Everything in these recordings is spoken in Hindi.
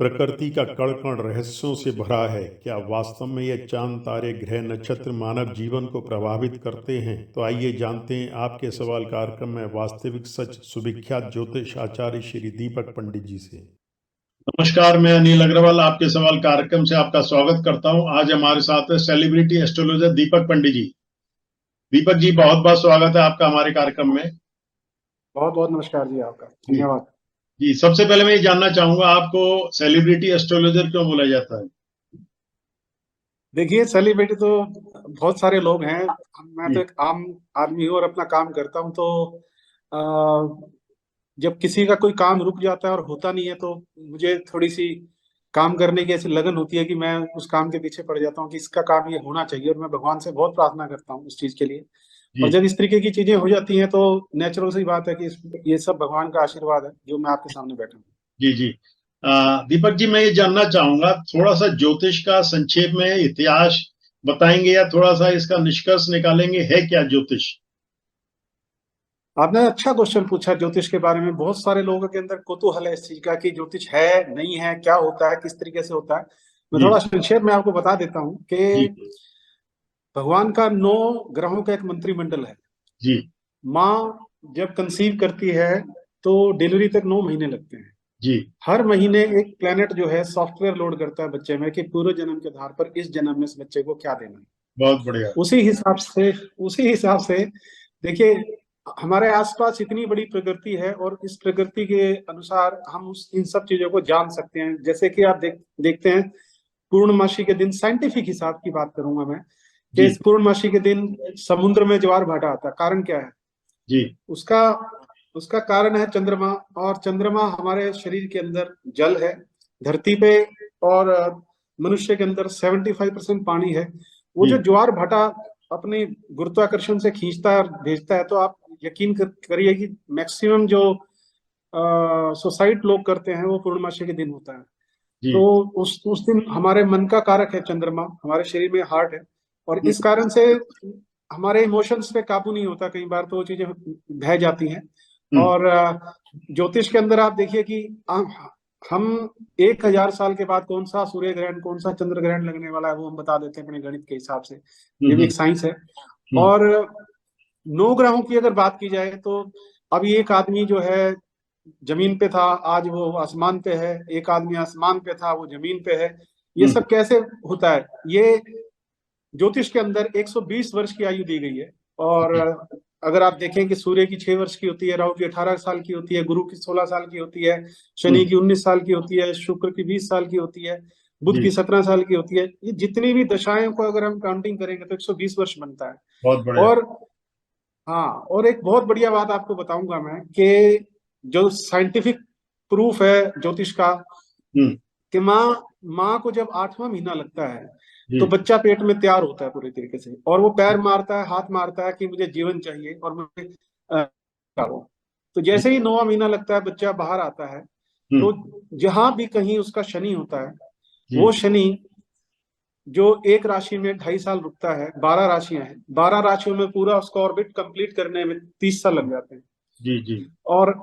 प्रकृति का कण कण रहस्यों से भरा है। क्या वास्तव में ये चांद, तारे, ग्रह, नक्षत्र मानव जीवन को प्रभावित करते हैं? तो आइए जानते हैं आपके सवाल कार्यक्रम में वास्तविक सच सुविख्यात ज्योतिष आचार्य श्री दीपक पंडित जी से। नमस्कार, मैं अनिल अग्रवाल आपके सवाल कार्यक्रम से आपका स्वागत करता हूं। आज हमारे साथ है सेलिब्रिटी एस्ट्रोलॉजर दीपक पंडित जी। दीपक जी, बहुत बहुत स्वागत है आपका हमारे कार्यक्रम में। बहुत बहुत नमस्कार जी, आपका धन्यवाद जी। सबसे पहले मैं ये जानना चाहूंगा, आपको सेलिब्रिटी एस्ट्रोलॉजर क्यों बोला जाता है? देखिए, सेलिब्रिटी तो बहुत सारे लोग हैं। मैं तो एक आम आदमी हूँ और अपना काम करता हूँ। तो जब किसी का कोई काम रुक जाता है और होता नहीं है तो मुझे थोड़ी सी काम करने की ऐसी लगन होती है कि मैं उस काम के पीछे पड़ जाता हूँ कि इसका काम ये होना चाहिए, और मैं भगवान से बहुत प्रार्थना करता हूँ उस चीज के लिए। और जब इस तरीके की चीजें हो जाती हैं तो नेचुरल सी बात है कि ये सब भगवान का आशीर्वाद है जो मैं आपके सामने बैठा हूँ। जी जी। दीपक जी, मैं ये जानना चाहूंगा, थोड़ा सा ज्योतिष का संक्षेप में इतिहास बताएंगे या थोड़ा सा इसका निष्कर्ष निकालेंगे, है क्या ज्योतिष? आपने अच्छा क्वेश्चन पूछा। ज्योतिष के बारे में बहुत सारे लोगों के अंदर कौतूहल है इस चीज का कि ज्योतिष है, नहीं है, क्या होता है, किस तरीके से होता है। मैं थोड़ा संक्षेप में आपको बता देता हूँ कि भगवान का 9 ग्रहों का एक मंत्रिमंडल है जी। माँ जब कंसीव करती है तो डिलीवरी तक 9 महीने लगते हैं जी। हर महीने एक प्लेनेट जो है सॉफ्टवेयर लोड करता है बच्चे में कि पूर्व जन्म के आधार पर इस जन्म में इस बच्चे को क्या देना है। बहुत बढ़िया। उसी हिसाब से देखिए, हमारे आसपास इतनी बड़ी प्रकृति है और इस प्रकृति के अनुसार हम इन सब चीजों को जान सकते हैं। जैसे कि आप देखते हैं पूर्णमासी के दिन, साइंटिफिक हिसाब की बात करूंगा मैं, कि इस पूर्णमासी के दिन समुद्र में ज्वार भाटा आता है। कारण क्या है जी? उसका कारण है चंद्रमा। और चंद्रमा हमारे शरीर के अंदर जल है, धरती पे और मनुष्य के अंदर 75% पानी है। वो जो ज्वार भाटा अपनी गुरुत्वाकर्षण से खींचता है और भेजता है, तो आप यकीन करिए कि मैक्सिमम जो सुसाइड लोग करते हैं वो पूर्णमासी के दिन होता है। तो उस दिन हमारे मन का कारक है चंद्रमा, हमारे शरीर में हार्ट है, और इस कारण से हमारे इमोशंस पे काबू नहीं होता। कई बार तो वो चीजें बह जाती हैं। और ज्योतिष के अंदर आप देखिए कि हम 1000 साल के बाद कौन सा सूर्य ग्रहण, कौन सा चंद्र ग्रहण लगने वाला है वो हम बता देते हैं अपने गणित के हिसाब से। ये भी एक साइंस है। और 9 ग्रहों की अगर बात की जाए तो अभी एक आदमी जो है जमीन पे था, आज वो आसमान पे है। एक आदमी आसमान पे था, वो जमीन पे है। ये सब कैसे होता है? ये ज्योतिष के अंदर 120 वर्ष की आयु दी गई है। और अगर आप देखें कि सूर्य की 6 वर्ष की होती है, राहु की 18 साल की होती है, गुरु की 16 साल की होती है, शनि की 19 साल की होती है, शुक्र की 20 साल की होती है, बुध की 17 साल की होती है। ये जितनी भी दशाएं को अगर हम काउंटिंग करेंगे तो 120 वर्ष बनता है। बहुत बढ़िया। और हाँ, और एक बहुत बढ़िया बात आपको बताऊंगा मैं कि जो साइंटिफिक प्रूफ है ज्योतिष का, कि माँ को जब 8वां महीना लगता है तो बच्चा पेट में तैयार होता है पूरी तरीके से, और वो पैर मारता है, हाथ मारता है कि मुझे जीवन चाहिए और मुझे तो जैसे ही 9वां महीना लगता है बच्चा बाहर आता है। तो जहां भी कहीं उसका शनि होता है, वो शनि जो एक राशि में 2.5 साल रुकता है, 12 राशियां हैं, 12 राशियों में पूरा उसका ऑर्बिट कंप्लीट करने में 30 साल लग जाते हैं। जी। और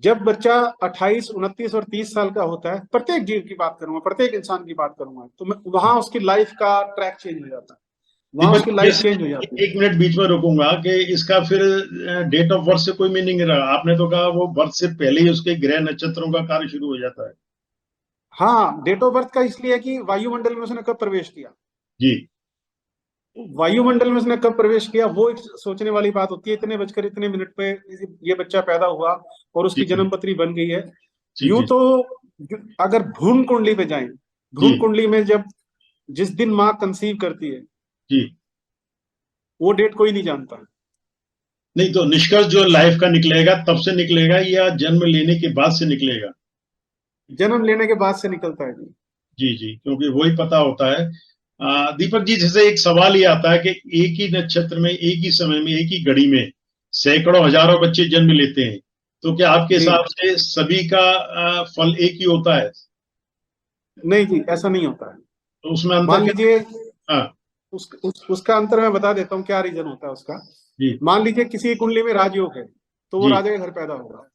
जब बच्चा 28, 29 और 30 साल का होता है, प्रत्येक जीव की बात करूंगा, प्रत्येक इंसान की बात करूंगा, तो वहां उसकी लाइफ का ट्रैक चेंज हो जाता है, वहां उसकी लाइफ चेंज हो जाती है। 1 मिनट बीच में रुकूंगा कि इसका फिर डेट ऑफ बर्थ से कोई मीनिंग रहा? आपने तो कहा वो बर्थ से पहले ही उसके ग्रह नक्षत्रों का कार्य शुरू हो जाता है। हाँ, डेट ऑफ बर्थ का इसलिए कि वायुमंडल में उसने कब प्रवेश किया। जी। वायुमंडल में उसने कब प्रवेश किया वो एक सोचने वाली बात होती है। इतने बजकर इतने मिनट पे ये बच्चा पैदा हुआ और उसकी जन्म पत्री बन गई है। यूं तो अगर भ्रूण कुंडली पे जाएं, भ्रूण कुंडली में जब जिस दिन माँ कंसीव करती है जी, वो डेट कोई नहीं जानता। नहीं तो निष्कर्ष जो लाइफ का निकलेगा तब से निकलेगा या जन्म लेने के बाद से निकलेगा? जन्म लेने के बाद से निकलता है जी जी, क्योंकि वही पता होता है। दीपक जी, जैसे एक सवाल ये आता है कि एक ही नक्षत्र में, एक ही समय में, एक ही घड़ी में सैकड़ों हजारों बच्चे जन्म लेते हैं, तो क्या आपके हिसाब से सभी का फल एक ही होता है? नहीं जी, ऐसा नहीं होता है। तो उसमें अंतर मान लीजिए, उसका अंतर मैं बता देता हूँ क्या रीजन होता है उसका। मान लीजिए किसी कुंडली में राजयोग है तो वो राजा के घर पैदा होगा,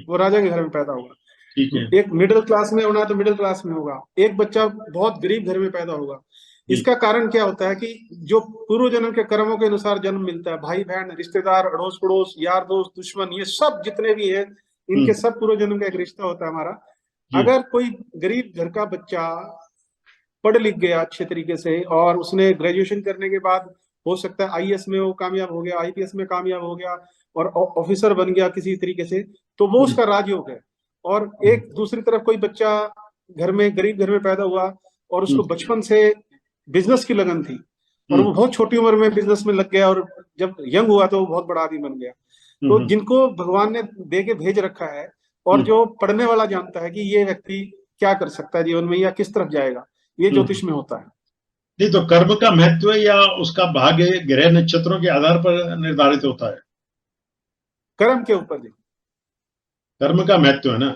वो राजा के घर में पैदा होगा। ठीक है। एक मिडिल क्लास में होना है तो मिडिल क्लास में होगा, एक बच्चा बहुत गरीब घर में पैदा होगा। जी। इसका कारण क्या होता है कि जो पूर्व जन्म के कर्मों के अनुसार जन्म मिलता है, भाई बहन, रिश्तेदार, अड़ोस पड़ोस, यार दोस्त, दुश्मन, ये सब जितने भी हैं, इनके सब पूर्व जन्म का एक रिश्ता होता है हमारा। जी। अगर कोई गरीब घर का बच्चा पढ़ लिख गया अच्छे तरीके से और उसने ग्रेजुएशन करने के बाद हो सकता है आईएएस में वो कामयाब हो गया, आईपीएस में कामयाब हो गया और ऑफिसर बन गया किसी तरीके से, तो वो उसका राजयोग है। और एक दूसरी तरफ कोई बच्चा घर में, गरीब घर में पैदा हुआ और उसको बचपन से बिजनेस की लगन थी और वो बहुत छोटी उम्र में बिजनेस में लग गया और जब यंग हुआ तो वो बहुत बड़ा आदमी बन गया। तो जिनको भगवान ने दे के भेज रखा है और जो पढ़ने वाला जानता है कि ये व्यक्ति क्या कर सकता है जीवन में या किस तरफ जाएगा, ये ज्योतिष में होता है। नहीं, तो कर्म का महत्व या उसका भाग्य ग्रह नक्षत्रों के आधार पर निर्धारित होता है? कर्म के ऊपर जी, कर्म का महत्व है ना।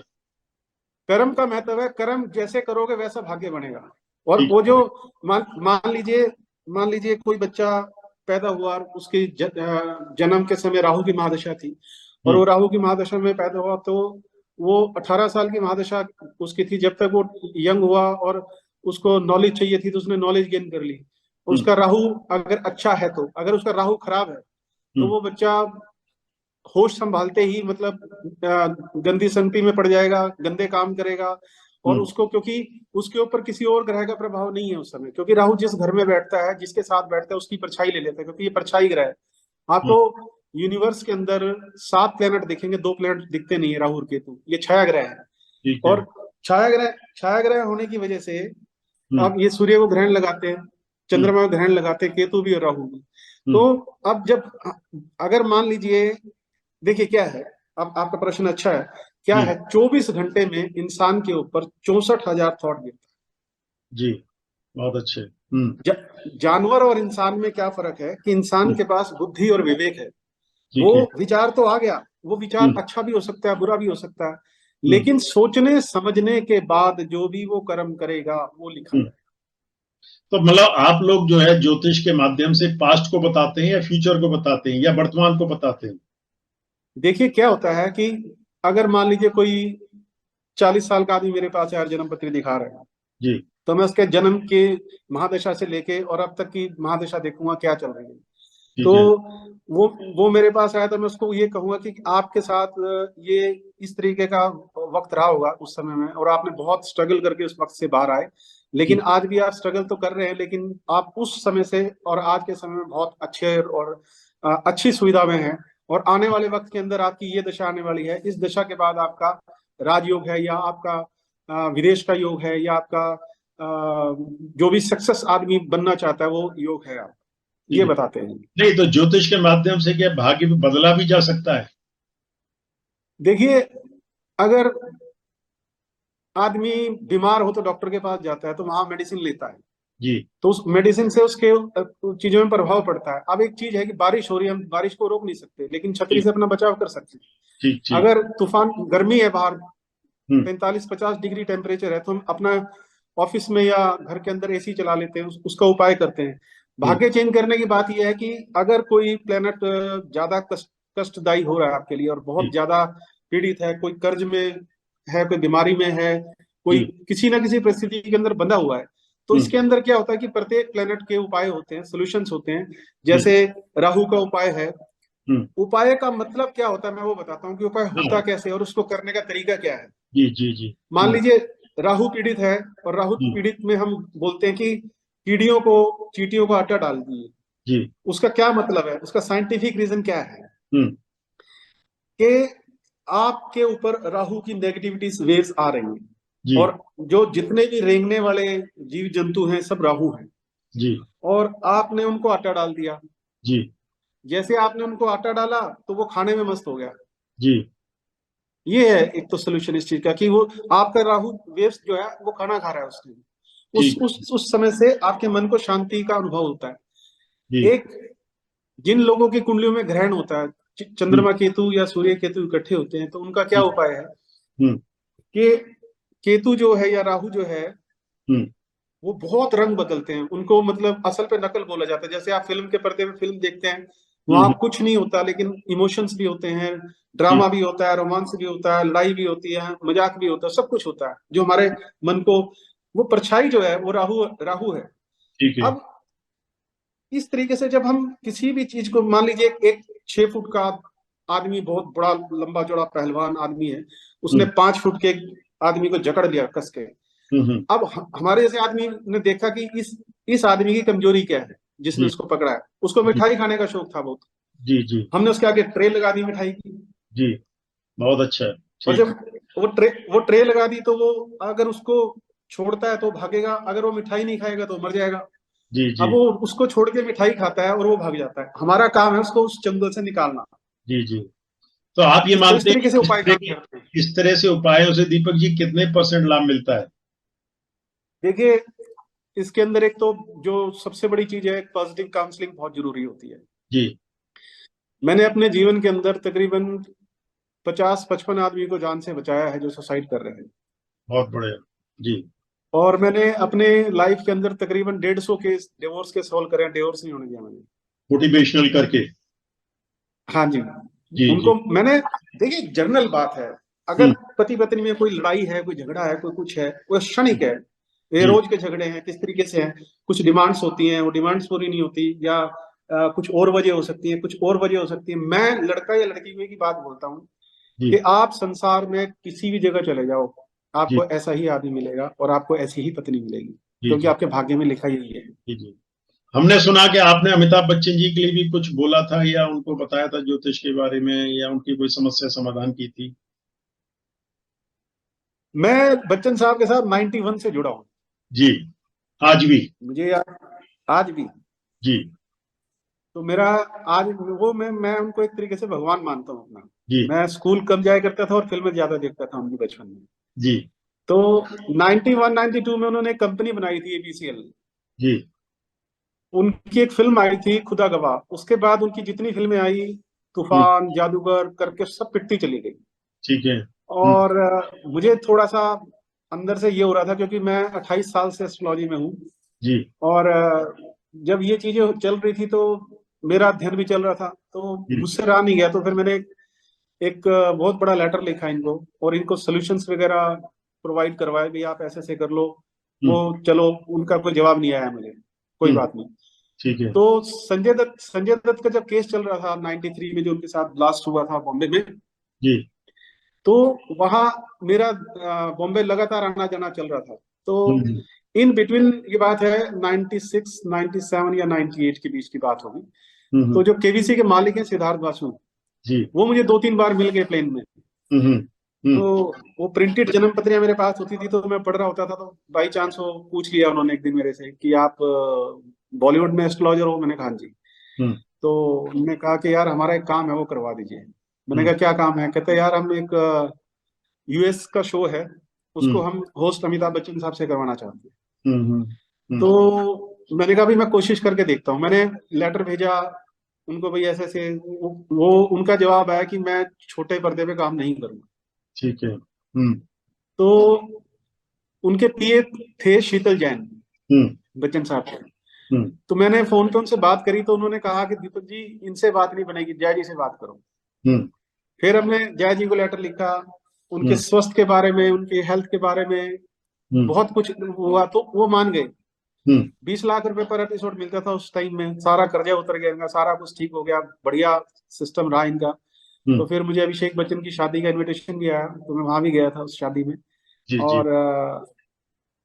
कर्म का महत्व है, कर्म जैसे करोगे वैसा भाग्य बनेगा। और वो जो मान लीजिए कोई बच्चा पैदा हुआ और उसकी जन्म के समय राहु की महादशा थी और वो राहु की महादशा में पैदा हुआ, तो वो 18 साल की महादशा उसकी थी। जब तक वो यंग हुआ और उसको नॉलेज चाहिए थी तो उसने नॉलेज गेन कर ली। उसका राहु अगर अच्छा है तो, अगर उसका राहु खराब है तो वो बच्चा होश संभालते ही मतलब गंदी संगति में पड़ जाएगा, गंदे काम करेगा। और उसको, क्योंकि उसके ऊपर किसी और ग्रह का प्रभाव नहीं है उस समय, क्योंकि राहु जिस घर में बैठता है, जिसके साथ बैठता है, उसकी परछाई ले लेता है, क्योंकि ये परछाई ग्रह है। आपको यूनिवर्स के अंदर 7 प्लेनेट दिखेंगे, 2 प्लेनेट दिखते नहीं है, राहु और केतु, ये छाया ग्रह है। और छाया ग्रह होने की वजह से अब ये सूर्य को ग्रहण लगाते हैं, चंद्रमा को ग्रहण लगाते हैं, केतु भी और राहु भी। तो अब जब अगर मान लीजिए, देखिए क्या है, अब आपका प्रश्न अच्छा है, क्या है, 24 घंटे में इंसान के ऊपर 64,000 थॉट गिरता है जी। बहुत अच्छे। जानवर और इंसान में क्या फर्क है कि इंसान के पास बुद्धि और विवेक है। वो विचार तो आ गया, वो विचार अच्छा भी हो सकता है, बुरा भी हो सकता है, लेकिन सोचने समझने के बाद जो भी वो कर्म करेगा वो लिखा है। तो मतलब आप लोग जो है ज्योतिष के माध्यम से पास्ट को बताते हैं या फ्यूचर को बताते हैं या वर्तमान को बताते हैं? देखिए क्या होता है कि अगर मान लीजिए कोई 40 साल का आदमी मेरे पास यार जन्म पत्री दिखा रहा है जी। तो मैं उसके जन्म के महादशा से लेके और अब तक की महादशा देखूंगा क्या चल रही है। तो वो मेरे पास आया तो मैं उसको ये कहूंगा कि आपके साथ ये इस तरीके का वक्त रहा होगा उस समय में और आपने बहुत स्ट्रगल करके उस वक्त से बाहर आए, लेकिन आज भी आप स्ट्रगल तो कर रहे हैं, लेकिन आप उस समय से और आज के समय में बहुत अच्छे और अच्छी सुविधा में हैं। और आने वाले वक्त के अंदर आपकी ये दशा आने वाली है, इस दशा के बाद आपका राजयोग है या आपका विदेश का योग है या आपका जो भी सक्सेस आदमी बनना चाहता है वो योग है, आप ये बताते हैं। नहीं, तो ज्योतिष के माध्यम से क्या भाग्य बदला भी जा सकता है? देखिए, अगर आदमी बीमार हो तो डॉक्टर के पास जाता है तो वहां मेडिसिन लेता है जी। तो उस मेडिसिन से उसके चीजों में प्रभाव पड़ता है। अब एक चीज है कि बारिश हो रही है, हम बारिश को रोक नहीं सकते, लेकिन छतरी से अपना बचाव कर सकते हैं। अगर तूफान, गर्मी है बाहर, 45-50 डिग्री टेम्परेचर है, तो हम अपना ऑफिस में या घर के अंदर एसी चला लेते हैं, उसका उपाय करते हैं। भाग्य चेंज करने की बात यह है कि अगर कोई प्लेनेट ज्यादा कष्टदायी हो रहा है आपके लिए और बहुत ज्यादा पीड़ित है, कोई कर्ज में है, कोई बीमारी में है, कोई किसी ना किसी परिस्थिति के अंदर बंधा हुआ है, तो इसके अंदर क्या होता है कि प्रत्येक प्लेनेट के उपाय होते हैं, सॉल्यूशंस होते हैं। जैसे राहु का उपाय है, उपाय का मतलब क्या होता है मैं वो बताता हूँ कि उपाय होता कैसे और उसको करने का तरीका क्या है। जी जी जी। मान लीजिए राहु पीड़ित है और राहु पीड़ित में हम बोलते हैं कि चींटियों को आटा डाल दीजिए। उसका क्या मतलब है, उसका साइंटिफिक रीजन क्या है कि आपके ऊपर राहु की नेगेटिविटी वेव्स आ रही हैं और जो जितने भी रेंगने वाले जीव जंतु हैं सब राहु हैं जी। और आपने उनको आटा डाल दिया जी। जैसे आपने उनको आटा डाला तो वो खाने में मस्त हो गया जी। ये है एक तो सोल्यूशन इस चीज का कि वो आपका राहु वेव्स जो है वो खाना खा रहा है उसके उस समय से आपके मन को शांति का अनुभव होता है। एक जिन लोगों की कुंडलियों में ग्रहण होता है, चंद्रमा केतु या सूर्य केतु इकट्ठे होते हैं, तो उनका क्या उपाय है कि केतु जो है या राहु जो है वो बहुत रंग बदलते हैं, उनको मतलब असल पे नकल बोला जाता है। जैसे आप फिल्म के पर्दे में फिल्म देखते हैं वहां कुछ नहीं होता, लेकिन इमोशंस भी होते हैं, ड्रामा भी होता है, रोमांस भी होता है, लड़ाई भी होती है, मजाक भी होता है, सब कुछ होता है जो हमारे मन को, वो परछाई जो है वो राहु राहु है। ठीक है। अब इस तरीके से जब हम किसी भी चीज को, मान लीजिए एक 6 फुट का आदमी, बहुत बड़ा लंबा चौड़ा पहलवान आदमी है, उसने 5 फुट के आदमी को जकड़ लिया कस के। अब हमारे जैसे आदमी ने देखा कि इस आदमी की कमजोरी क्या है, जिसने जी उसको पकड़ा है। उसको मिठाई खाने का शौक था बहुत, जी जी हमने उसके आगे ट्रे लगा दी मिठाई की। जी, बहुत अच्छा। और ठीक। जब वो ट्रे लगा दी, तो वो अगर उसको छोड़ता है तो भागेगा, अगर वो मिठाई नहीं खाएगा तो मर जाएगा। जी अब जी वो उसको छोड़ के मिठाई खाता है और वो भाग जाता है, हमारा काम है उसको उस चंगुल से निकालना। जी जी। तो आप ये तो इस मानते हैं तरीके से कि उपाय काम करते हैं। इस तरह से उपायों से दीपक जी कितने % लाभ मिलता है? देखिए, इसके अंदर एक तो जो सबसे बड़ी चीज है, पॉजिटिव काउंसलिंग बहुत जरूरी होती है। जी। मैंने अपने जीवन के अंदर तकरीबन 50-55 आदमी को जान से बचाया है जो सुसाइड कर रहे हैं। बहुत बढ़िया। जी और मैंने अपने लाइफ के अंदर तकरीबन 150 केस डिवोर्स के सॉल्व करे हैं, डिवोर्स नहीं होने दिया मैंने। मोटिवेशनल करके। हाँ जी। जी उनको जी। मैंने, देखिए जर्नल बात है, अगर हम्म। पति पत्नी में कोई लड़ाई है, कोई झगड़ा है, कोई कुछ है, वो क्षणिक है, ये जी रोज के झगड़े हैं, किस तरीके से हैं, कुछ डिमांड्स होती हैं, वो डिमांड्स पूरी नहीं होती, या कुछ और वजह हो सकती है, कुछ और वजह हो सकती है। मैं लड़का या लड़की की बात बोलता हूँ कि जी आप संसार में किसी भी जगह चले जाओ, जी आपको ऐसा ही आदमी मिलेगा और आपको ऐसी ही पत्नी मिलेगी, जी क्योंकि जी आपके भाग्य में लिखा यही है। जी जी। हमने सुना कि आपने अमिताभ बच्चन जी के लिए भी कुछ बोला था या उनको बताया था ज्योतिष के बारे में, या उनकी कोई समस्या समाधान की थी? मैं बच्चन साहब के साथ 91 से जुड़ा हूँ। जी। आज भी? मुझे याद, आज भी। जी तो मेरा, आज वो, मैं उनको एक तरीके से भगवान मानता हूँ अपना। जी मैं स्कूल कम जाया करता था और फिल्में ज्यादा देखता था उनकी बचपन में। जी तो 91 92 में उन्होंने एक कंपनी बनाई थी ABCL। जी। उनकी एक फिल्म आई थी खुदा गवाह, उसके बाद उनकी जितनी फिल्में आई, हम्म। तूफान, जादूगर करके सब पिटती चली गई। ठीक है। और मुझे थोड़ा सा अंदर से ये हो रहा था, क्योंकि मैं 28 साल से एस्ट्रोलॉजी में हूँ। जी और जब ये चीजें चल रही थी तो मेरा अध्ययन भी चल रहा था, तो जी। मुझसे रहा नहीं गया। तो फिर मैंने एक बहुत बड़ा लेटर लिखा इनको, और इनको सॉल्यूशंस वगैरह प्रोवाइड करवाए भी, आप ऐसे ऐसे कर लो। वो, हम्म चलो, उनका कोई जवाब नहीं आया मुझे, कोई हम्म। बात नहीं। ठीक है। तो संजय दत्त का जब केस चल रहा था 93 में, जो उनके साथ ब्लास्ट हुआ था बॉम्बे में, जी तो वहां मेरा बॉम्बे लगातार आना जाना चल रहा था। तो हम्म इन बिटवीन, ये बात है 96 97 या 98 के बीच की बात होगी। तो हम्म। जो KBC के मालिक हैं सिद्धार्थ बासु, जी वो मुझे 2-3 बार मिल गए प्लेन में। हम्म हम्म। तो वो प्रिंटेड जन्म पत्रियां मेरे पास होती थी, तो मैं पढ़ रहा होता था, तो बाई चांस वो पूछ लिया उन्होंने एक दिन मेरे से कि आप बॉलीवुड में एस्ट्रोलॉजर हो? मैंने कहा हाँ जी। हम्म तो उन्होंने कहा कि यार हमारा एक काम है, वो करवा दीजिए। मैंने हम्म कहा क्या काम है? कहते यार हम एक US का शो है, उसको हम्म हम होस्ट अमिताभ बच्चन साहब से करवाना चाहते हैं। हम्म हम्म। तो मैंने कहा भाई मैं कोशिश करके देखता हूँ। मैंने लेटर भेजा उनको, भाई ऐसे ऐसे, वो उनका जवाब आया कि मैं छोटे पर्दे पे काम नहीं करूंगा। ठीक है। तो उनके PA थे शीतल जैन, हम्म बच्चन साहब के। हम्म तो मैंने फोन पे उनसे बात करी, तो उन्होंने कहा कि दीपक जी इनसे बात नहीं बनेगी, जय जी से बात करो। हम्म फिर हमने जय जी को लेटर लिखा, उनके हम्म स्वास्थ्य के बारे में, उनके हेल्थ के बारे में हम्म बहुत कुछ हुआ, तो वो मान गए। हम्म 20 लाख रुपए पर एपिसोड मिलता था उस टाइम में, सारा कर्जा उतर गया इनका, सारा कुछ ठीक हो गया, बढ़िया सिस्टम रहा इनका। हम्म। तो फिर मुझे अभिषेक बच्चन की शादी का इनविटेशन भी आया, तो मैं वहां भी गया था उस शादी में। जी जी। और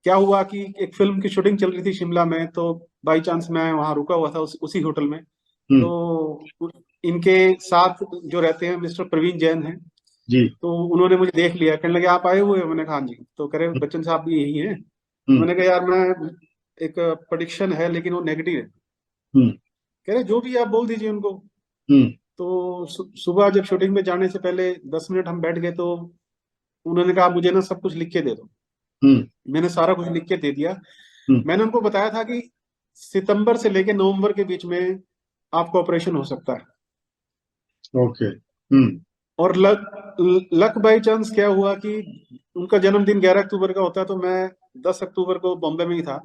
क्या हुआ कि एक फिल्म की शूटिंग चल रही थी शिमला में, तो बाई चांस मैं वहां रुका हुआ था उसी होटल में। हम्म। तो इनके साथ जो रहते हैं मिस्टर प्रवीण जैन हैं, जी तो उन्होंने मुझे देख लिया, कहने लगे आप आए हुए हो? मैंने कहा हाँ जी। तो कह रहे बच्चन साहब भी यही हैं? तो हम्म मैंने कहा यार मैं, एक प्रेडिक्शन है लेकिन वो नेगेटिव है। हम्म कह रहे जो भी आप बोल दीजिए उनको। हम्म तो सुबह जब शूटिंग में जाने से पहले 10 मिनट हम बैठ गए, तो उन्होंने कहा मुझे ना सब कुछ लिख के दे दो। हम्म मैंने सारा कुछ लिख के दे दिया। हम्म। मैंने उनको बताया था कि सितंबर से लेके नवंबर के बीच में आपका ऑपरेशन हो सकता है। ओके। और लक बाई चांस क्या हुआ कि उनका जन्मदिन 11 अक्टूबर का होता है, तो मैं 10 अक्टूबर को बॉम्बे में ही था।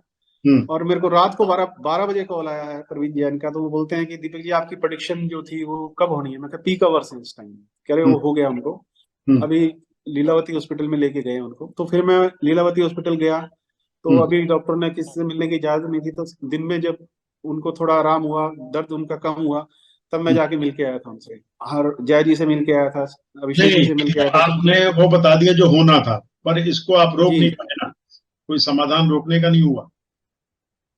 और मेरे को रात को 12 बजे कॉल आया है प्रवीण जैन का। तो वो बोलते हैं कि दीपक जी आपकी प्रेडिक्शन जो थी वो कब होनी है। मैं कहा पीक आवर्स है इस टाइम। कह रहे वो हो गया उनको, अभी लीलावती हॉस्पिटल में लेके गए उनको। तो फिर मैं लीलावती हॉस्पिटल गया, तो अभी डॉक्टर ने किसी से मिलने की इजाजत नहीं थी। तो दिन में जब उनको थोड़ा आराम हुआ, दर्द उनका कम हुआ, तब मैं जाके मिल के आया था उनसे। हर जय जी से मिल के आया था, अभिषेक जी से मिल के नहीं, आया था। आपने वो बता दिया जो होना था, पर इसको आप रोक जी नहीं पाए ना, कोई समाधान रोकने का नहीं हुआ।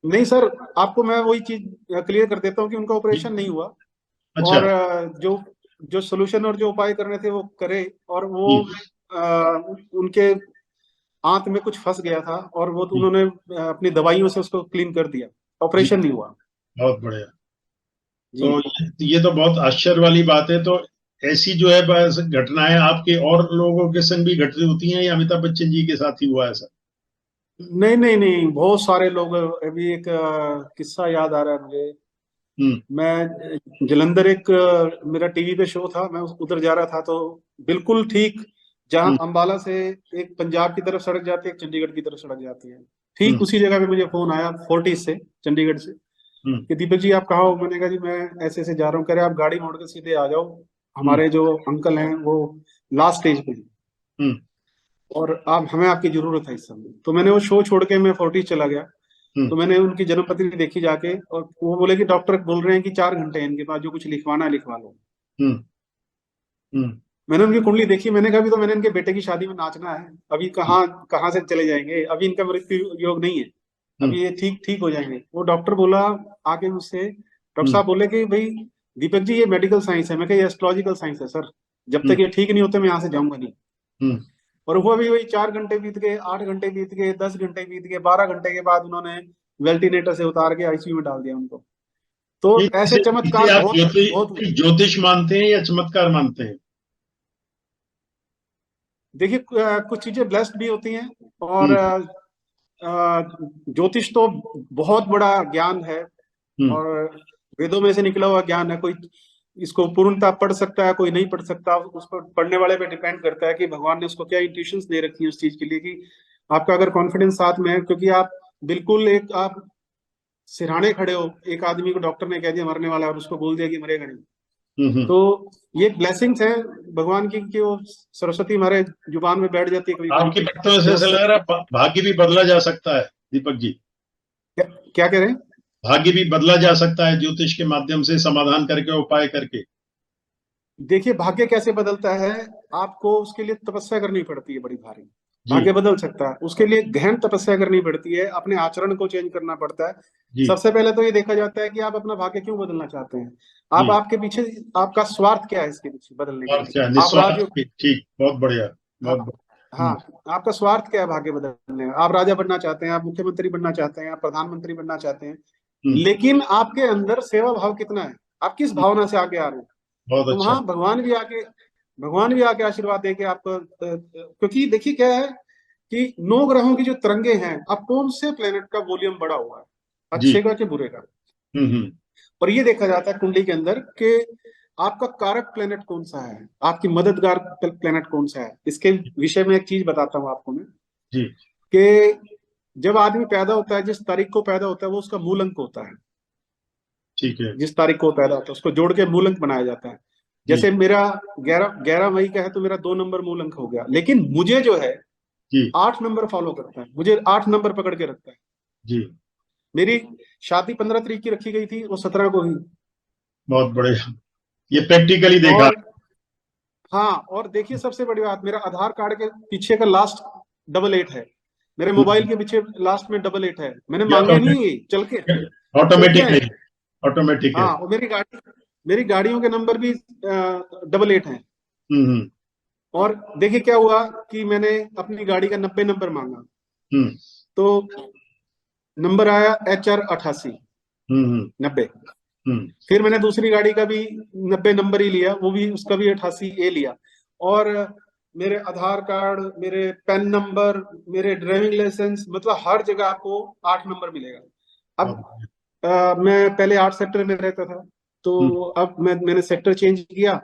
नहीं सर, आपको मैं वही चीज क्लियर कर देता हूँ कि उनका ऑपरेशन नहीं हुआ। अच्छा। और जो जो सोल्यूशन और जो उपाय करने थे वो करे। और वो जी उनके आंत में कुछ फंस गया था, और वो जी। उन्होंने अपनी दवाइयों से उसको क्लीन कर दिया। जी, ऑपरेशन नहीं हुआ। बहुत बढ़िया। जी तो ये तो बहुत आश्चर्य वाली बात है। तो ऐसी जो है बस घटनाएं आपके और लोगों के संग भी घटित होती हैं, या अमिताभ बच्चन जी के साथ ही हुआ ऐसा? नहीं नहीं नहीं, बहुत सारे लोग। अभी एक किस्सा याद आ रहा है मुझे। हम्म मैं जलंधर एक मेरा टीवी पे शो था, मैं उधर जा रहा था। तो बिल्कुल ठीक जहां हम्म अंबाला से एक पंजाब की तरफ सड़क जाती है, एक चंडीगढ़ की तरफ सड़क जाती है, ठीक हम्म उसी जगह पे मुझे फोन आया फोर्टिस से, चंडीगढ़ से, हम्म कि दीपक जी आप कहाँ हो। मैंने कहा जी मैं ऐसे ऐसे जा रहा हूँ। कह रहे आप गाड़ी मोड़ के सीधे आ जाओ, हम्म हमारे जो अंकल हैं वो लास्ट स्टेज पे हैं, हम्म और आप हमें आपकी जरूरत है इस समय। तो मैंने वो शो छोड़ के मैं फोर्टिस चला गया। हम्म तो मैंने उनकी जन्मपत्री देखी जाके, और वो बोले कि डॉक्टर बोल रहे हैं कि 4 घंटे हैं इनके पास, जो कुछ लिखवाना है लिखवा लो। हम्म हम्म मैंने उनकी कुंडली देखी। मैंने कहा अभी तो मैंने इनके बेटे की शादी में नाचना है, अभी कहाँ कहाँ से चले जाएंगे, अभी इनका मृत्यु योग नहीं है, हम्म अभी ये ठीक ठीक हो जाएंगे। वो डॉक्टर बोला आके मुझसे, डॉक्टर हम्म साहब बोले कि भाई दीपक जी ये मेडिकल साइंस है। मैं कहा ये एस्ट्रोलॉजिकल साइंस है सर, जब हम्म तक ये ठीक नहीं होते मैं यहाँ से जाऊंगा नहीं। हम्म और हुआ भी वही, 4 घंटे बीत गए, 8 घंटे बीत गए, 10 घंटे बीत गए, 12 घंटे के बाद उन्होंने वेल्टिनेटर से उतार के आईसीयू में डाल दिया उनको। तो ऐसे इसे चमत्कार आप बहुत बहुत हुए। ज्योतिष मानते हैं या चमत्कार मानते हैं? देखिए कुछ चीजें ब्लेस्ड भी होती हैं, और हम्म ज्योतिष तो बहुत बड़ा ज्ञान है, हम्म और वेदों में से निकला हुआ ज्ञान है। कोई इसको पूर्णतः पढ़ सकता है, कोई नहीं पढ़ सकता। उस पर पढ़ने वाले पे डिपेंड करता है कि भगवान ने उसको क्या इंट्यूशंस दे रखी है उस चीज के लिए, कि आपका अगर कॉन्फिडेंस साथ में है। क्योंकि आप बिल्कुल एक आप सिरहाने खड़े हो, एक आदमी को डॉक्टर ने कह दिया मरने वाला है, और उसको बोल दिया कि मरेगा नहीं। हम्म। तो ये ब्लेसिंग्स है भगवान की, कि वो सरस्वती हमारे जुबान में बैठ जाती है कभी कभी। आपकी बातों से तो ऐसा लग रहा है भाग्य भी बदला जा सकता है दीपक जी। क्या, क्या कह रहे हैं? भाग्य भी बदला जा सकता है ज्योतिष के माध्यम से, समाधान करके, उपाय करके। देखिए भाग्य कैसे बदलता है, आपको उसके लिए तपस्या करनी पड़ती है बड़ी भारी। जी भाग्य बदल सकता है, उसके लिए गहन तपस्या करनी पड़ती है, अपने आचरण को चेंज करना पड़ता है। जी सबसे पहले तो ये देखा जाता है कि आप अपना भाग्य क्यों बदलना चाहते हैं। आप जी। आपके पीछे आपका स्वार्थ क्या है इसके पीछे बदलने के और लिए। क्या, आप राज, निस्वार्थ, ठीक, बहुत बढ़िया, हाँ बहुत बढ़िया। हाँ, आपका स्वार्थ क्या है भाग्य बदलने में। आप राजा बनना चाहते हैं, आप मुख्यमंत्री बनना चाहते हैं, आप प्रधानमंत्री बनना चाहते हैं, हम्म, लेकिन आपके अंदर सेवा भाव कितना है, आप किस हम्म, भावना से आगे आ रहे हैं। बहुत तो अच्छा। वहां भगवान भी आके आशीर्वाद देके आपको क्योंकि देखिए क्या है कि 9 ग्रहों की जो तरंगे हैं, अब कौन से प्लेनेट का वॉल्यूम बड़ा हुआ है, जी। अच्छे का कि बुरे का। हम्म। और ये देखा जाता है कुंडली के अंदर कि आपका कारक प्लेनेट कौन सा है, आपकी मददगार प्लेनेट कौन सा है। इसके विषय में एक चीज बताता हूँ आपको मैं, जी कि जब आदमी पैदा होता है, जिस तारीख को पैदा होता है वो उसका मूल अंक होता है। ठीक है। जिस तारीख को पैदा होता है उसको जोड़ के मूल अंक बनाया जाता है। जी जैसे मेरा 11 मई का है, तो मेरा 2 नंबर मूल अंक हो गया। लेकिन मुझे जो है जी 8 नंबर फॉलो करता है, मुझे 8 नंबर पकड़ के रखता है। जी। मेरी शादी 15 तारीख की रखी गई थी, वो 17 को हुई। बहुत बढ़िया, ये प्रैक्टिकली देखा। और हाँ, और देखिए सबसे बड़ी बात, मेरा आधार कार्ड के पीछे का लास्ट 88 है, मेरे मोबाइल के पीछे लास्ट में 88 है। मैंने या मांगे नहीं, ये चल के आए ऑटोमेटिकली, हैं। ऑटोमेटिक है। हाँ, और मेरी गाड़ियों के नंबर भी 88 हैं। हम्म और देखिए क्या हुआ कि मैंने अपनी गाड़ी का 90 नंबर मांगा, हम्म तो नंबर आया HR 88, हम्म 90। हम्म फिर मैंने दूसरी गाड़ी का भी 90 नंबर ही लिया, वो भी उसका भी 88A लिया। और मेरे आधार कार्ड, मेरे पैन नंबर, मेरे ड्राइविंग लाइसेंस, मतलब हर जगह आपको 8 नंबर मिलेगा। अब बहुत बढ़िया। मैं पहले 8 सेक्टर में रहता था, तो अब मैंने सेक्टर चेंज किया।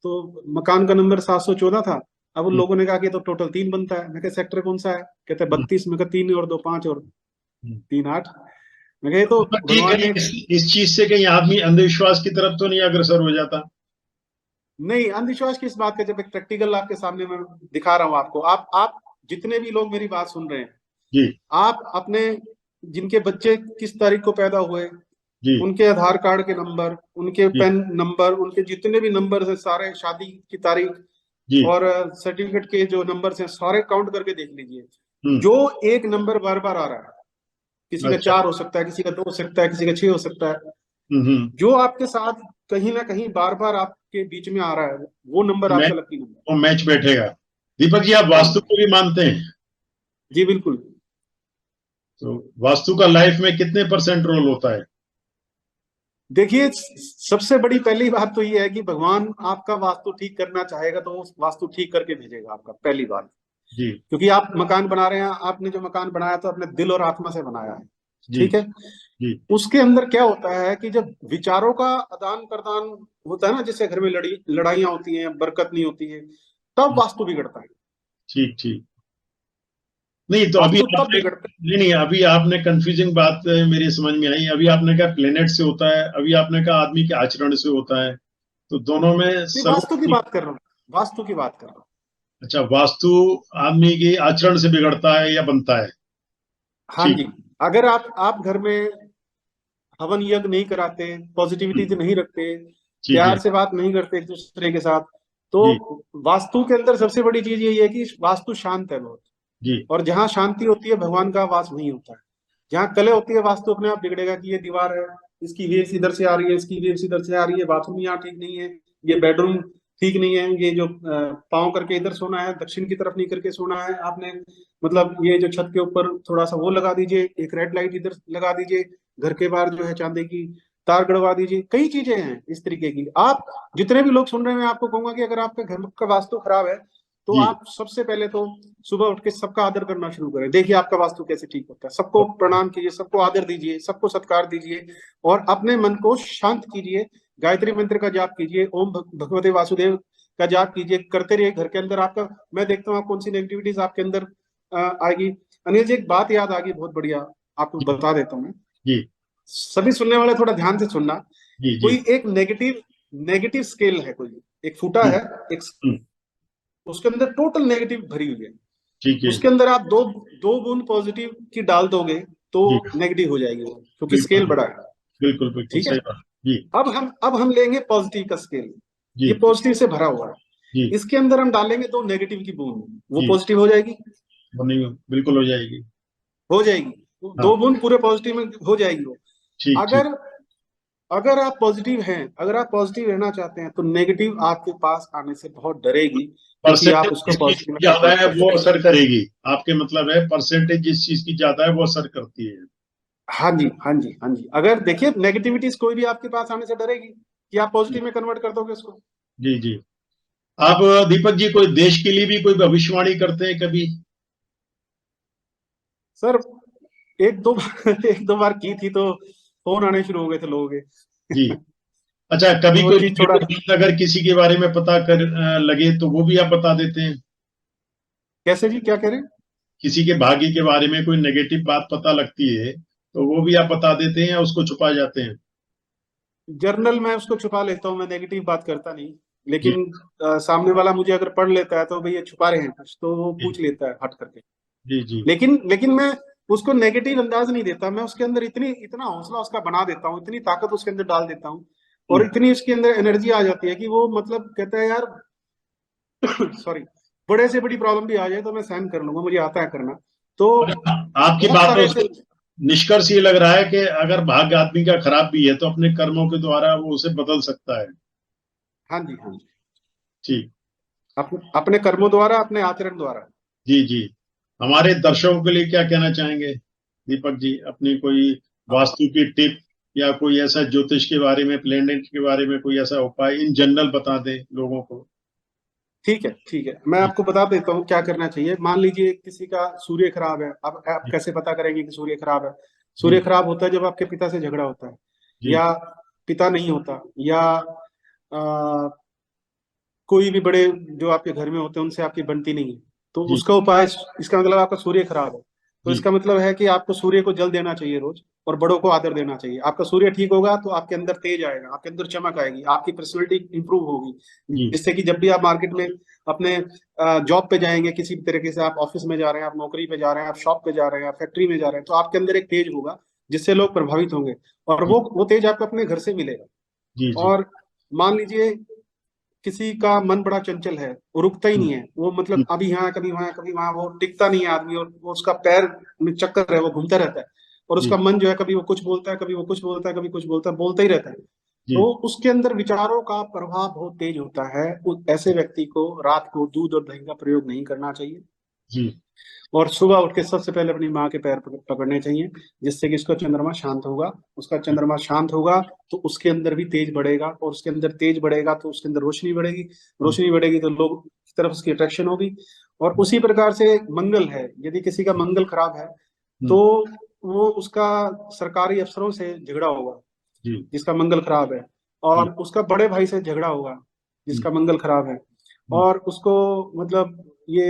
तो मकान का नंबर 714 था। अब उन हम्म लोगों ने कहा कि तो टोटल 3 बनता है। मैं कहा सेक्टर कौन सा है, कहते हैं हम्म 32। मैं कहा 3 और 2 5 और हम्म 3 8। मैं कहा, ये तो पर ठीक भगवान है, ने इस चीज से कहीं आदमी अंधविश्वास की तरफ तो नहीं अग्रसर हो जाता? नहीं, अंधविश्वास की इस बात का, जब एक प्रैक्टिकल आपके सामने मैं दिखा रहा हूँ आपको, आप जितने भी लोग मेरी बात सुन रहे हैं, जी आप अपने, जिनके बच्चे किस तारीख को पैदा हुए, जी उनके आधार कार्ड के नंबर, उनके जी पेन नंबर, उनके जितने भी नंबर हैं सारे, शादी की तारीख जी। और सर्टिफिकेट के जो नंबर्स हैं सारे काउंट करके देख लीजिए। हम्म। जो एक नंबर बार बार आ रहा है, किसी का अच्छा। 4 हो सकता है, किसी का 2 हो सकता है, किसी का 6 हो सकता है, हम्म। जो आपके साथ कहीं ना कहीं बार बार आपके बीच में आ रहा है, वो नंबर मैं आपका लकी नंबर। वो मैच बैठेगा। दीपक जी, आप वास्तु हाँ को भी मानते हैं? जी बिल्कुल। तो वास्तु का लाइफ में कितने परसेंट रोल होता है? देखिए, सबसे बड़ी पहली बात तो ये है कि भगवान आपका वास्तु ठीक करना चाहेगा तो वो वास्तु ठीक करके भेजेगा आपका, पहली बात। जी क्योंकि आप मकान बना रहे हैं, आपने जो मकान बनाया तो अपने दिल और आत्मा से बनाया है, जी ठीक है। जी उसके अंदर क्या होता है कि जब विचारों का आदान प्रदान होता है ना, जिससे घर में लड़ाइयाँ होती हैं, बरकत नहीं होती है, तब वास्तु बिगड़ता है। ठीक ठीक। नहीं तो अभी वास्तु तब आपने, बिगड़ता नहीं नहीं, अभी आपने कंफ्यूजिंग बात मेरी समझ में आई। अभी आपने कहा प्लेनेट से होता है, अभी आपने कहा आदमी के आचरण से होता है, तो दोनों में है। सब। वास्तु की बात कर रहा हूँ, वास्तु की बात कर रहा हूँ। अच्छा, वास्तु आदमी के आचरण से बिगड़ता है या बनता है? हाँ ठीक जी। अगर आप घर में हवन यज्ञ नहीं कराते, पॉजिटिविटी से नहीं रखते, ठीक है। प्यार से बात नहीं करते एक दूसरे के साथ, तो जी वास्तु के अंदर सबसे बड़ी चीज यही है कि वास्तु शांत है बहुत। जी और जहाँ शांति होती है, भगवान का वास वहीं होता है। जहाँ कलह होती है, वास्तु अपने आप बिगड़ेगा कि ये दीवार है, इसकी वेव्स इधर से आ रही है, इसकी वेव्स इधर से आ रही है, बाथरूम यहाँ ठीक नहीं है, ये बेडरूम ठीक नहीं है, ये जो पाँव करके इधर सोना है, दक्षिण की तरफ नहीं करके सोना है आपने, मतलब ये जो छत के ऊपर थोड़ा सा वो लगा दीजिए, एक रेड लाइट इधर लगा दीजिए, घर के बाहर जो है चांदी की तार गड़वा दीजिए। कई चीजें हैं इस तरीके की। आप जितने भी लोग सुन रहे हैं, मैं आपको कहूंगा कि अगर आपके घर का वास्तु खराब है, तो जी। आप सबसे पहले तो सुबह उठ के सबका आदर करना शुरू करें। देखिए आपका वास्तु कैसे ठीक होता है, सबको प्रणाम कीजिए, सबको आदर दीजिए, सबको सत्कार दीजिए, और अपने मन को शांत कीजिए। गायत्री मंत्र का जाप कीजिए, ओम भगवते वासुदेव का जाप कीजिए, करते रहिए। घर के अंदर आपका, मैं देखता हूँ आप कौन सी नेगेटिविटीज आपके अंदर आएगी। अनिल जी, एक बात याद आ गई बहुत बढ़िया, आपको जी बता देता हूँ मैं। जी सभी सुनने वाले थोड़ा ध्यान से सुनना। जी जी। कोई एक नेगेटिव नेगेटिव स्केल है, कोई एक फूटा हम्म, है, एक, हम्म, उसके अंदर टोटल नेगेटिव भरी हुई है। ठीक है। उसके अंदर आप दो दो बूंद पॉजिटिव की डाल दोगे तो जी नेगेटिव हो जाएगी वो, क्योंकि स्केल बिल्कुल बड़ा है। बिल्कुल बिल्कुल ठीक है। सही बात। जी अब हम लेंगे पॉजिटिव का स्केल, जी ये पॉजिटिव से भरा हुआ है, जी इसके अंदर हम डालेंगे दो नेगेटिव की बूंद, वो जी। पॉजिटिव हो जाएगी। बनेगी, बिल्कुल हो जाएगी। हो जाएगी। वो हाँ। दो बूंद पूरे पॉजिटिव में हो जाएगी वो। ठीक ठीक। अगर अगर आप पॉजिटिव हैं, अगर आप पॉजिटिव रहना चाहते हैं, तो नेगेटिव आपके पास आने से बहुत डरेगी, क्योंकि आप परसेंटेज उसको जिसकी पॉजिटिव में ज्यादा कन्वर्ट है कर वो सकते हैं। असर करेगी। आपके मतलब है परसेंटेज जिस चीज की ज्यादा है वो असर करती है। हाँ जी, हाँ जी, हाँ जी। अगर देखिए, नेगेटिविटीज कोई भी आपके पास आने से डरेगी कि आप पॉजिटिव में कन्वर्ट कर दोगे उसको। जी जी। आप दीपक जी, कोई देश के लिए भी कोई भविष्यवाणी करते हैं कभी? सर, एक दो बार एक दो बार की थी तो फोन आने शुरू हो गए थे लोगों के। जी। अच्छा, कभी तो वो कोई चीज थोड़ा, नेगेटिव बात अगर किसी के बारे में पता कर लगे तो वो भी आप बता देते हैं? कैसे जी, क्या कह रहे हैं? किसी के भाग्य के बारे में कोई नेगेटिव बात पता लगती है तो वो भी आप बता देते हैं या उसको छुपा जाते हैं? जर्नल में उसको छुपा लेता हूँ, मैं नेगेटिव बात करता नहीं। जी लेकिन सामने वाला मुझे अगर पढ़ लेता है तो भैया छुपा रहे हैं कुछ, तो वो जी पूछ लेता है हट करके। जी जी लेकिन मैं उसको नेगेटिव अंदाज नहीं देता, मैं उसके अंदर इतना हौसला उसका बना देता हूँ, इतनी ताकत उसके अंदर डाल देता हूँ, और हम्म। इतनी उसके अंदर एनर्जी आ जाती है कि वो मतलब कहता है यार, सॉरी, बड़े से बड़ी प्रॉब्लम भी आ जाए तो मैं सहन कर लूंगा, मुझे आता है करना। तो और आपकी बहुत सारे बातों ऐसे, से निष्कर्ष ये लग रहा है कि अगर भाग्य आदमी का खराब भी है तो अपने कर्मों के द्वारा वो उसे बदल सकता है। हाँ जी, हाँ जी, ठीक। अपने कर्मों द्वारा, अपने आचरण द्वारा। जी जी। हमारे दर्शकों के लिए क्या कहना चाहेंगे दीपक जी? अपनी कोई वास्तु की टिप या कोई ऐसा ज्योतिष के बारे में, प्लेनेट के बारे में कोई ऐसा उपाय इन जनरल बता दें लोगों को। ठीक है, ठीक है, मैं जी आपको बता देता हूँ क्या करना चाहिए। मान लीजिए किसी का सूर्य खराब है, अब आप जी कैसे पता करेंगे कि सूर्य खराब है? सूर्य जी खराब होता है जब आपके पिता से झगड़ा होता है, जी या पिता नहीं होता, या आ, कोई भी बड़े जो आपके घर में होते हैं उनसे आपकी बनती नहीं है, तो जी उसका उपाय, इसका मतलब आपका सूर्य खराब है, तो इसका मतलब है कि आपको सूर्य को जल देना चाहिए रोज, और बड़ों को आदर देना चाहिए। आपका सूर्य ठीक होगा तो आपके अंदर तेज आएगा, आपके अंदर चमक आएगी, आपकी पर्सनैलिटी इंप्रूव होगी, जी जिससे कि जब भी आप मार्केट में अपने जॉब पे जाएंगे, किसी भी तरीके से आप ऑफिस में जा रहे हैं, आप नौकरी पे जा रहे हैं, आप शॉप पे जा रहे हैं, आप फैक्ट्री में जा रहे हैं, तो आपके अंदर एक तेज होगा जिससे लोग प्रभावित होंगे, और वो तेज आपको अपने घर से मिलेगा। जी जी। और मान लीजिए किसी का मन बड़ा चंचल है, वो रुकता ही नहीं है, वो मतलब अभी यहाँ कभी वहां कभी वहां, वो टिकता नहीं है आदमी, और वो उसका पैर में चक्कर है, वो घूमता रहता है, और जी उसका मन जो है कभी वो कुछ बोलता है, कभी वो कुछ बोलता है, कभी कुछ बोलता है, बोलता ही रहता है। जी तो उसके अंदर विचारों का प्रभाव बहुत तेज होता है। ऐसे व्यक्ति को रात को दूध और दही का प्रयोग नहीं करना चाहिए, जी और सुबह उठ के सबसे पहले अपनी माँ के पैर पकड़ने चाहिए, जिससे कि इसका चंद्रमा शांत होगा। उसका चंद्रमा शांत होगा तो उसके अंदर भी तेज बढ़ेगा, और उसके अंदर तेज बढ़ेगा तो उसके अंदर रोशनी बढ़ेगी, रोशनी बढ़ेगी तो लोग की तरफ उसकी अट्रैक्शन होगी। और उसी प्रकार से मंगल है, यदि किसी का मंगल खराब है तो वो उसका सरकारी अफसरों से झगड़ा होगा जी जिसका मंगल खराब है, और उसका बड़े भाई से झगड़ा होगा जिसका मंगल खराब है, और उसको मतलब ये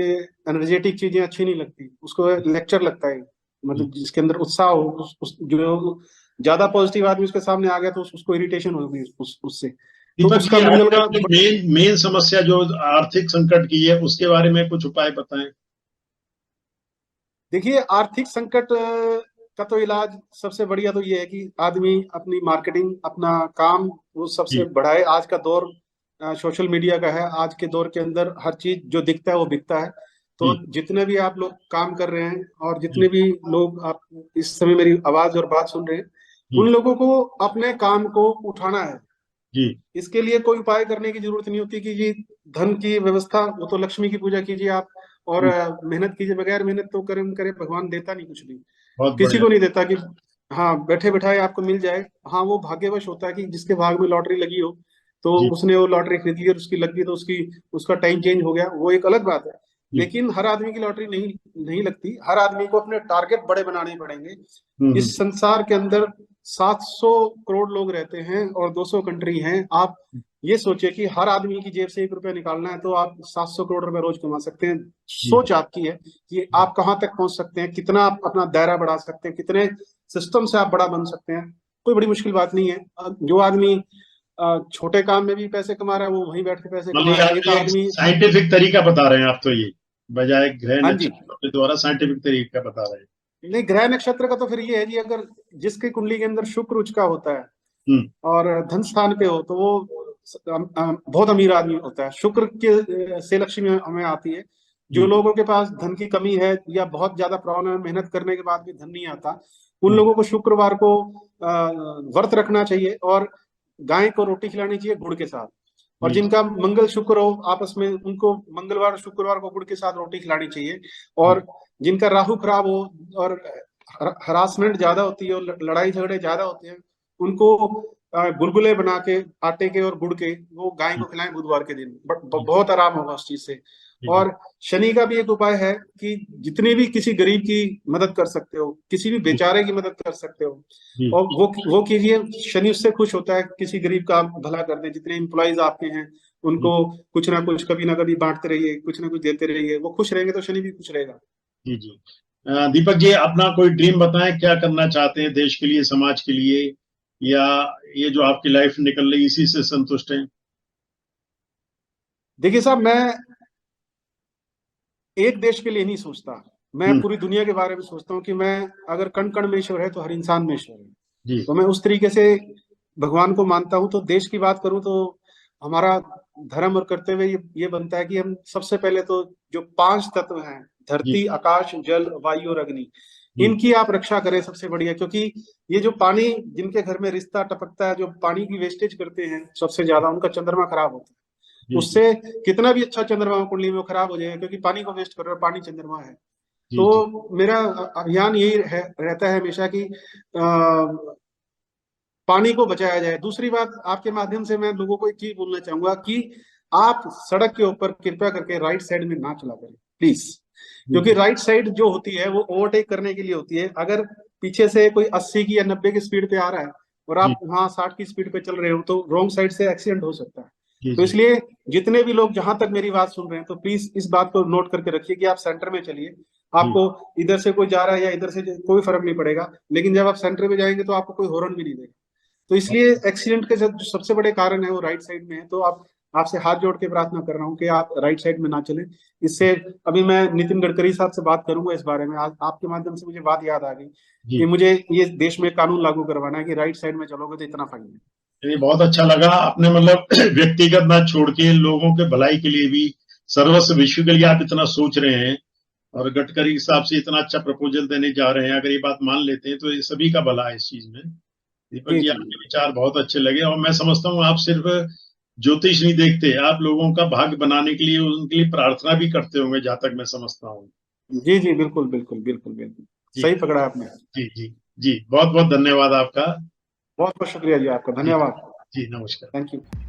एनर्जेटिक चीजें अच्छी नहीं लगती, उसको लेक्चर लगता है, मतलब जिसके अंदर उत्साह हो, जो ज्यादा पॉजिटिव आदमी उसके सामने आ गया तो उसको इरिटेशन होगी उससे, तो दीपक उसका जी, मंगल आजकल का की मेन मेन समस्या जो आर्थिक संकट की है, उसके बारे में कुछ उपाय बताएं। देखिए, आर्थिक संकट का तो इलाज सबसे बढ़िया तो ये है कि आदमी अपनी मार्केटिंग, अपना काम वो सबसे जी बढ़ाए। आज का दौर सोशल मीडिया का है, आज के दौर के अंदर हर चीज जो दिखता है वो बिकता है। तो जी जितने भी आप लोग काम कर रहे हैं, और जी जितने भी लोग आप इस समय मेरी आवाज और बात सुन रहे हैं, उन जी लोगों को अपने काम को उठाना है। जी इसके लिए कोई उपाय करने की जरूरत नहीं होती कि जी धन की व्यवस्था, वो तो लक्ष्मी की पूजा कीजिए आप, और जी, मेहनत कीजिए। बगैर मेहनत तो कर्म करे भगवान देता नहीं कुछ भी, बहुत किसी बढ़िया। को नहीं देता कि हाँ बैठे बैठाए आपको मिल जाए। हाँ, वो भाग्यवश होता है कि जिसके भाग में लॉटरी लगी हो, तो जी उसने वो लॉटरी खरीद ली और उसकी लग गई, तो उसकी उसका टाइम चेंज हो गया, वो एक अलग बात है। जी लेकिन हर आदमी की लॉटरी नहीं नहीं लगती, हर आदमी को अपने टारगेट बड़े बनाने पड़ेंगे। हम्म इस संसार के अंदर 700 करोड़ लोग रहते हैं और 200 कंट्री हैं। आप ये सोचिए कि हर आदमी की जेब से 1 रुपया निकालना है तो आप 700 करोड़ रुपए रोज कमा सकते हैं। जी सोच आपकी है कि आप कहाँ तक पहुंच सकते हैं, कितना आप अपना दायरा बढ़ा सकते हैं, कितने सिस्टम से आप बड़ा बन सकते हैं। कोई बड़ी मुश्किल बात नहीं है। जो आदमी छोटे काम में भी पैसे कमा रहा है, वो वहीं बैठ के पैसे मतलब कमा ये रहा आप है। एक एक आदमी, साइंटिफिक तरीका बता रहे हैं, आप तो ये बजाय ग्रह हाँ जी, नक्षत्रों के द्वारा साइंटिफिक तरीका बता रहे हैं। नहीं, ग्रह नक्षत्र का तो फिर ये है जी, अगर जिसकी कुंडली के अंदर शुक्र उच्च का होता है हम्म और धन स्थान पे हो, तो वो बहुत अमीर आदमी होता है। शुक्र के से लक्ष्मी हमें आती है। जो हम्म लोगों के पास धन की कमी है या बहुत ज्यादा प्रॉब्लम है, मेहनत करने के बाद भी धन नहीं आता, उन हम्म लोगों को शुक्रवार को व्रत रखना चाहिए, और गाय को रोटी खिलानी चाहिए गुड़ के साथ। और जी जिनका मंगल शुक्र हो आपस में, उनको मंगलवार शुक्रवार को गुड़ के साथ रोटी खिलानी चाहिए। जी और जिनका राहु खराब हो और हरासमेंट ज्यादा होती है और लड़ाई झगड़े ज्यादा होते हैं, उनको गुलगुले बना के आटे के और गुड़ के वो गाय को खिलाएं बुधवार के दिन, जी बहुत आराम होगा उस चीज से। जी जी और शनि का भी एक उपाय है कि जितने भी किसी गरीब की मदद कर सकते हो, किसी भी बेचारे की मदद कर सकते हो, जी और वो कीजिए। शनि उससे खुश होता है, किसी गरीब का आप भला कर दें। जितने एम्प्लॉयज आपके हैं जी उनको कुछ ना कुछ कभी ना कभी बांटते रहिए, कुछ ना कुछ देते रहिए। वो खुश रहेंगे तो शनि भी खुश रहेगा। जी जी। दीपक जी, अपना कोई ड्रीम बताएं, क्या करना चाहते हैं देश के लिए, समाज के लिए, या ये जो आपकी लाइफ निकल रही इसी से संतुष्ट हैं? देखिए साहब, मैं एक देश के लिए नहीं सोचता, मैं हम्म पूरी दुनिया के बारे में सोचता हूँ कि मैं, अगर कण कण में ईश्वर है तो हर इंसान में ईश्वर है। जी तो मैं उस तरीके से भगवान को मानता हूँ। तो देश की बात करूँ तो हमारा धर्म और कर्तव्य ये बनता है कि हम सबसे पहले तो जो 5 तत्व हैं, जी धरती आकाश जल वायु और अग्नि, जी इनकी आप रक्षा करें सबसे बढ़िया। क्योंकि ये जो पानी, जिनके घर में रिश्ता टपकता है, जो पानी की वेस्टेज करते हैं सबसे ज्यादा, उनका चंद्रमा खराब होता है। जी जी उससे कितना भी अच्छा चंद्रमा कुंडली में वो खराब हो जाएगा, क्योंकि पानी को वेस्ट कर रहे हो, पानी चंद्रमा है। जी जी तो मेरा अभियान यही रहता है हमेशा कि पानी को बचाया जाए। दूसरी बात, आपके माध्यम से मैं लोगों को एक चीज बोलना चाहूंगा कि आप सड़क के ऊपर कृपया करके राइट साइड में ना चला करें प्लीज। जी क्योंकि राइट साइड जो होती है वो ओवरटेक करने के लिए होती है। अगर पीछे से कोई 80 की या 90 की स्पीड पे आ रहा है और जी आप वहां 60 की स्पीड पे चल रहे हो, तो रॉन्ग साइड से एक्सीडेंट हो सकता है। जी तो जी इसलिए जितने भी लोग जहां तक मेरी बात सुन रहे हैं, तो प्लीज इस बात को नोट करके रखिए कि आप सेंटर में चलिए। आपको इधर से कोई जा रहा है या इधर से कोई फर्क नहीं पड़ेगा, लेकिन जब आप सेंटर में जाएंगे तो आपको कोई हॉर्न भी नहीं देगा। तो इसलिए एक्सीडेंट के जो सबसे बड़े कारण है वो राइट साइड में है। तो आप आपसे हाथ जोड़ के प्रार्थना कर रहा हूँ कि आप राइट साइड में ना चलें। इससे अभी मैं नितिन गडकरी साहब से बात करूंगा इस बारे में। आज आपके माध्यम से मुझे बात याद आ गई जी कि मुझे ये देश में कानून लागू करवाना है कि राइट साइड में चलोगे तो इतना फाइन है। ये बहुत अच्छा लगा, आपने मतलब व्यक्तिगत ना छोड़ के लोगों के भलाई के लिए भी, सर्वस्व विश्व के लिए आप इतना सोच रहे हैं, और गडकरी साहब से इतना अच्छा प्रपोजल देने जा रहे हैं। अगर ये बात मान लेते हैं तो ये सभी का भला है इस चीज में। दीपक जी जी, जी आपके विचार बहुत अच्छे लगे, और मैं समझता हूँ आप सिर्फ ज्योतिष नहीं देखते, आप लोगों का भाग्य बनाने के लिए उनके लिए प्रार्थना भी करते होंगे, जहां तक मैं समझता हूँ। जी जी, बिल्कुल बिल्कुल बिल्कुल बिल्कुल जी सही पकड़ा आपने। जी जी जी, बहुत बहुत धन्यवाद आपका। बहुत बहुत शुक्रिया जी आपका, जी धन्यवाद। जी, नमस्कार। Thank you.